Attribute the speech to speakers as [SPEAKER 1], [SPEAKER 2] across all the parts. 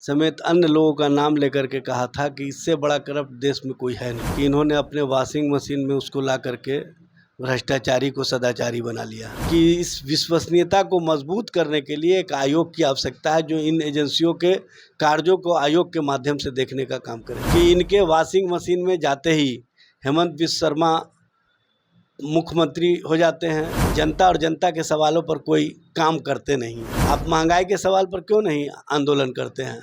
[SPEAKER 1] समेत अन्य लोगों का नाम लेकर के कहा था कि इससे बड़ा करप्ट देश में कोई है नहीं, कि इन्होंने अपने वॉशिंग मशीन में उसको ला करके भ्रष्टाचारी को सदाचारी बना लिया। कि इस विश्वसनीयता को मजबूत करने के लिए एक आयोग की आवश्यकता है जो इन एजेंसियों के कार्यों को आयोग के माध्यम से देखने का काम करे। कि इनके वॉशिंग मशीन में जाते ही हेमंत बिश्व शर्मा मुख्यमंत्री हो जाते हैं, जनता और जनता के सवालों पर कोई काम करते नहीं। आप महंगाई के सवाल पर क्यों नहीं आंदोलन करते हैं?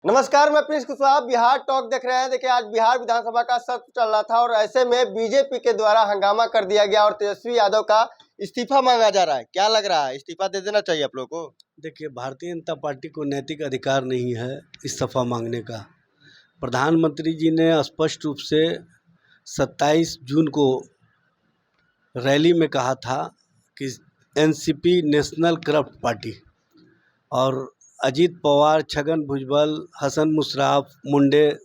[SPEAKER 2] नमस्कार, मैं प्रिंस कुशवाहा, बिहार टॉक देख रहे हैं। देखिए, आज बिहार विधानसभा का सत्र चल रहा था और ऐसे में बीजेपी के द्वारा हंगामा कर दिया गया और तेजस्वी यादव का इस्तीफा मांगा जा रहा है। क्या लग रहा है, इस्तीफा दे देना चाहिए आप लोगों को?
[SPEAKER 1] देखिए, भारतीय जनता पार्टी को नैतिक अधिकार नहीं है इस्तीफा मांगने का। प्रधानमंत्री जी ने स्पष्ट रूप से 27 जून को रैली में कहा था कि एनसीपी नेशनल करप्ट पार्टी, और अजीत पवार, छगन भुजबल, हसन मुशर्रफ, मुंडे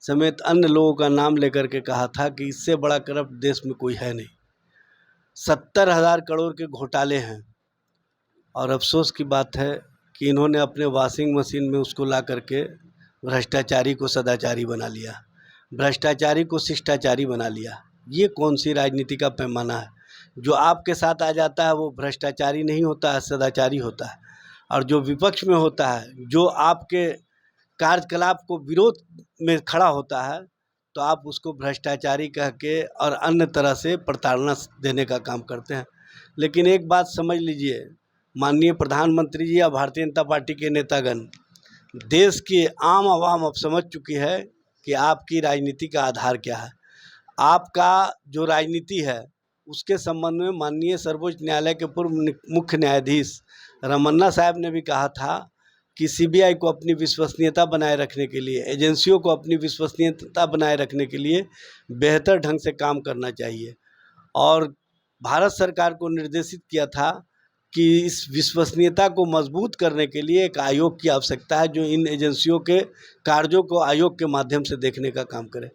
[SPEAKER 1] समेत अन्य लोगों का नाम लेकर के कहा था कि इससे बड़ा करप्ट देश में कोई है नहीं। 70,000 करोड़ के घोटाले हैं और अफसोस की बात है कि इन्होंने अपने वॉशिंग मशीन में उसको ला करके भ्रष्टाचारी को सदाचारी बना लिया, भ्रष्टाचारी को शिष्टाचारी बना लिया। ये कौन सी राजनीति का पैमाना है? जो आपके साथ आ जाता है वो भ्रष्टाचारी नहीं होता है, सदाचारी होता है। और जो विपक्ष में होता है, जो आपके कार्यकलाप को विरोध में खड़ा होता है, तो आप उसको भ्रष्टाचारी कह के और अन्य तरह से प्रताड़ना देने का काम करते हैं। लेकिन एक बात समझ लीजिए, माननीय प्रधानमंत्री जी या भारतीय जनता पार्टी के नेतागण, देश की आम आवाम अब समझ चुकी है कि आपकी राजनीति का आधार क्या है। आपका जो राजनीति है उसके संबंध में माननीय सर्वोच्च न्यायालय के पूर्व मुख्य न्यायाधीश रमन्ना साहब ने भी कहा था कि सीबीआई को अपनी विश्वसनीयता बनाए रखने के लिए, एजेंसियों को अपनी विश्वसनीयता बनाए रखने के लिए बेहतर ढंग से काम करना चाहिए। और भारत सरकार को निर्देशित किया था कि इस विश्वसनीयता को मजबूत करने के लिए एक आयोग की आवश्यकता है जो इन एजेंसियों के कार्यों को आयोग के माध्यम से देखने का काम करे।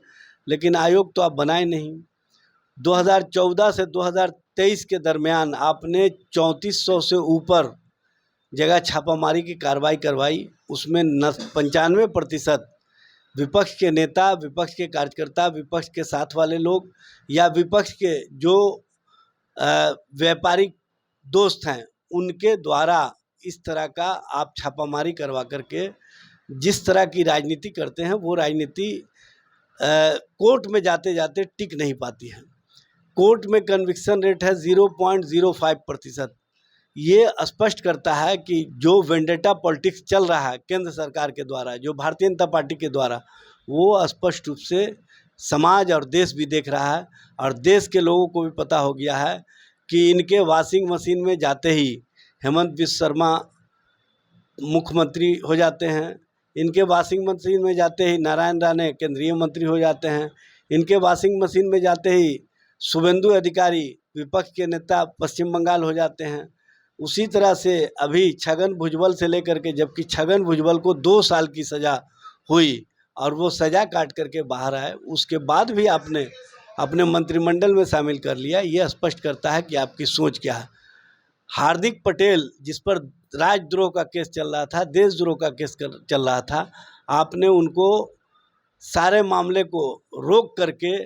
[SPEAKER 1] लेकिन आयोग तो आप बनाए नहीं। 2014 से 2023 के दरमियान आपने 3400 से ऊपर जगह छापामारी की कार्रवाई करवाई। उसमें 95% विपक्ष के नेता, विपक्ष के कार्यकर्ता, विपक्ष के साथ वाले लोग या विपक्ष के जो व्यापारिक दोस्त हैं उनके द्वारा इस तरह का आप छापामारी करवा करके जिस तरह की राजनीति करते हैं वो राजनीति कोर्ट में जाते जाते टिक नहीं पाती है। कोर्ट में कन्विक्शन रेट है 0.05%। ये स्पष्ट करता है कि जो वेंडेटा पॉलिटिक्स चल रहा है केंद्र सरकार के द्वारा, जो भारतीय जनता पार्टी के द्वारा, वो स्पष्ट रूप से समाज और देश भी देख रहा है। और देश के लोगों को भी पता हो गया है कि इनके वॉशिंग मशीन में जाते ही हेमंत बिश्व शर्मा मुख्यमंत्री हो जाते हैं, इनके वॉशिंग मशीन में जाते ही नारायण राणे केंद्रीय मंत्री हो जाते हैं, इनके वॉशिंग मशीन में जाते ही शुभेंदु अधिकारी विपक्ष के नेता पश्चिम बंगाल हो जाते हैं। उसी तरह से अभी छगन भुजबल से लेकर के, जबकि छगन भुजबल को 2 साल की सज़ा हुई और वो सज़ा काट करके बाहर आए, उसके बाद भी आपने अपने मंत्रिमंडल में शामिल कर लिया। ये स्पष्ट करता है कि आपकी सोच क्या है। हार्दिक पटेल जिस पर राजद्रोह का केस चल रहा था, देशद्रोह का केस चल रहा था, आपने उनको सारे मामले को रोक करके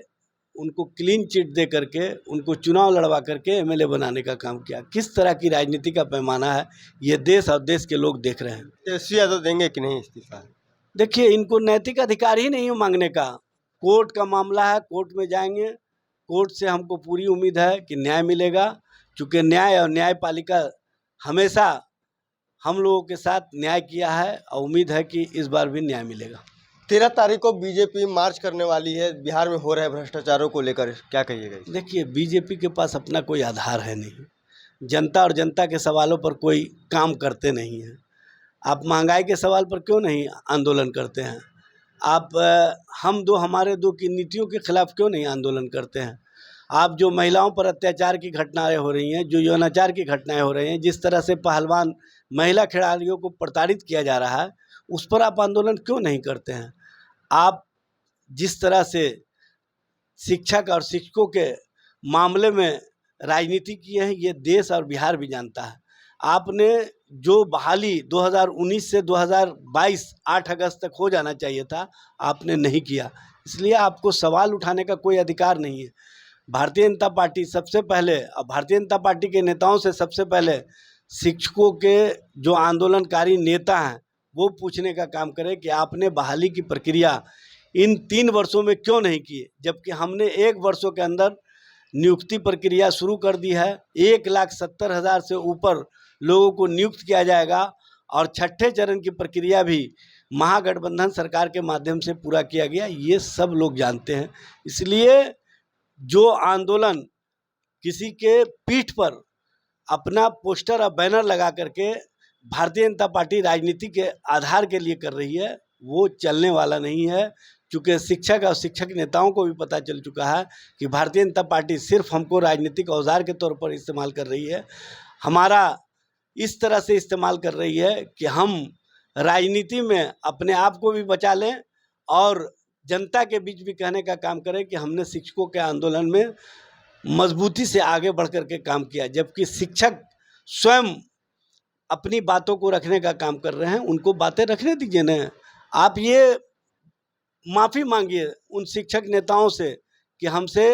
[SPEAKER 1] उनको क्लीन चिट दे करके उनको चुनाव लड़वा करके एमएलए बनाने का काम किया। किस तरह की राजनीति का पैमाना है ये देश और देश के लोग देख रहे हैं।
[SPEAKER 2] तेजस्वी यादव देंगे कि नहीं इस्तीफा?
[SPEAKER 1] देखिए, इनको नैतिक अधिकार ही नहीं है मांगने का। कोर्ट का मामला है, कोर्ट में जाएंगे, कोर्ट से हमको पूरी उम्मीद है कि न्याय मिलेगा, चूँकि न्याय और न्यायपालिका हमेशा हम लोगों के साथ न्याय किया है और उम्मीद है कि इस बार भी न्याय मिलेगा।
[SPEAKER 2] 13 तारीख को बीजेपी मार्च करने वाली है, बिहार में हो रहे भ्रष्टाचारों को लेकर क्या कहिएगा?
[SPEAKER 1] देखिए, बीजेपी के पास अपना कोई आधार है नहीं, जनता और जनता के सवालों पर कोई काम करते नहीं हैं। आप महंगाई के सवाल पर क्यों नहीं आंदोलन करते हैं? आप हम दो हमारे दो की नीतियों के खिलाफ क्यों नहीं आंदोलन करते हैं? आप जो महिलाओं पर अत्याचार की घटनाएं हो रही हैं, जो यौनाचार की घटनाएं हो रही हैं, जिस तरह से पहलवान महिला खिलाड़ियों को प्रताड़ित किया जा रहा है, उस पर आप आंदोलन क्यों नहीं करते हैं? आप जिस तरह से शिक्षक और शिक्षकों के मामले में राजनीति की है, ये देश और बिहार भी जानता है। आपने जो बहाली 2019 से 2022 8 अगस्त तक हो जाना चाहिए था, आपने नहीं किया, इसलिए आपको सवाल उठाने का कोई अधिकार नहीं है। भारतीय जनता पार्टी सबसे पहले, और भारतीय जनता पार्टी के नेताओं से सबसे पहले शिक्षकों के जो आंदोलनकारी नेता हैं वो पूछने का काम करें कि आपने बहाली की प्रक्रिया इन 3 वर्षों में क्यों नहीं की, जबकि हमने 1 वर्षों के अंदर नियुक्ति प्रक्रिया शुरू कर दी है। 1,70,000 से ऊपर लोगों को नियुक्त किया जाएगा और छठे चरण की प्रक्रिया भी महागठबंधन सरकार के माध्यम से पूरा किया गया, ये सब लोग जानते हैं। इसलिए जो आंदोलन किसी के पीठ पर अपना पोस्टर और बैनर लगा करके भारतीय जनता पार्टी राजनीति के आधार के लिए कर रही है, वो चलने वाला नहीं है। चूँकि शिक्षक और शिक्षक नेताओं को भी पता चल चुका है कि भारतीय जनता पार्टी सिर्फ हमको राजनीतिक औजार के तौर पर इस्तेमाल कर रही है, हमारा इस तरह से इस्तेमाल कर रही है कि हम राजनीति में अपने आप को भी बचा लें और जनता के बीच भी कहने का काम करें कि हमने शिक्षकों के आंदोलन में मजबूती से आगे बढ़ कर के काम किया, जबकि शिक्षक स्वयं अपनी बातों को रखने का काम कर रहे हैं। उनको बातें रखने दीजिए ना। आप ये माफ़ी मांगिए उन शिक्षक नेताओं से कि हमसे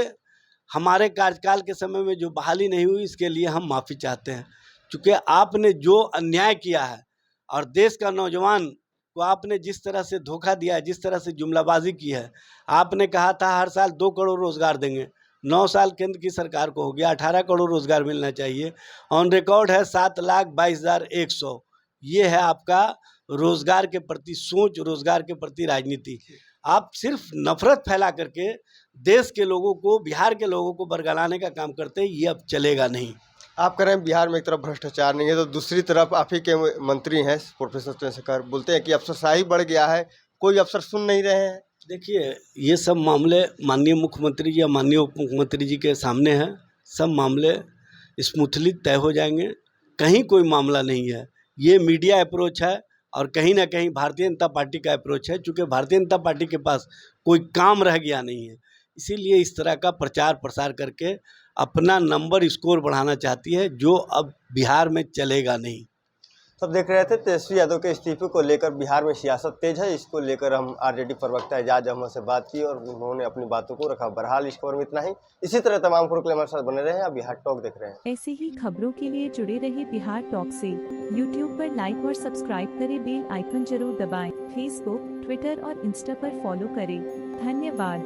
[SPEAKER 1] हमारे कार्यकाल के समय में जो बहाली नहीं हुई, इसके लिए हम माफ़ी चाहते हैं। क्योंकि आपने जो अन्याय किया है और देश का नौजवान को आपने जिस तरह से धोखा दिया है, जिस तरह से जुमलाबाजी की है, आपने कहा था हर साल 2 करोड़ रोज़गार देंगे, 9 साल केंद्र की सरकार को हो गया, 18 करोड़ रोज़गार मिलना चाहिए। ऑन रिकॉर्ड है 7,22,100। ये है आपका रोज़गार के प्रति सोच, रोज़गार के प्रति राजनीति। आप सिर्फ नफरत फैला करके देश के लोगों को, बिहार के लोगों को बरगलाने का काम करते हैं, ये अब चलेगा नहीं।
[SPEAKER 2] आप कह रहे हैं बिहार में एक तरफ भ्रष्टाचार नहीं है, तो दूसरी तरफ आप ही के मंत्री हैं प्रोफेसर चंद्रशेखर, बोलते हैं कि अफसरशाही बढ़ गया है, कोई अफसर सुन नहीं रहे हैं।
[SPEAKER 1] देखिए, ये सब मामले माननीय मुख्यमंत्री जी या माननीय उप मुख्यमंत्री जी के सामने हैं। सब मामले स्मूथली तय हो जाएंगे, कहीं कोई मामला नहीं है। ये मीडिया अप्रोच है और कहीं ना कहीं भारतीय जनता पार्टी का अप्रोच है। चूँकि भारतीय जनता पार्टी के पास कोई काम रह गया नहीं है, इसीलिए इस तरह का प्रचार प्रसार करके अपना नंबर स्कोर बढ़ाना चाहती है, जो अब बिहार में चलेगा नहीं।
[SPEAKER 2] सब देख रहे थे तेजस्वी यादव के इस्तीफे को लेकर बिहार में सियासत तेज है। इसको लेकर हम आरजेडी प्रवक्ता एजाज अहमद से बात की और उन्होंने अपनी बातों को रखा। बहरहाल इस खबर में इतना ही। इसी तरह तमाम खबरों के लिए हमारे साथ बने रहे हैं। आप बिहार टॉक देख रहे हैं।
[SPEAKER 3] ऐसे ही खबरों के लिए जुड़े रहे बिहार टॉक से। यूट्यूब पर लाइक और सब्सक्राइब करें, बेल आइकन जरूर दबाएं। फेसबुक, ट्विटर और इंस्टा पर फॉलो करें। धन्यवाद।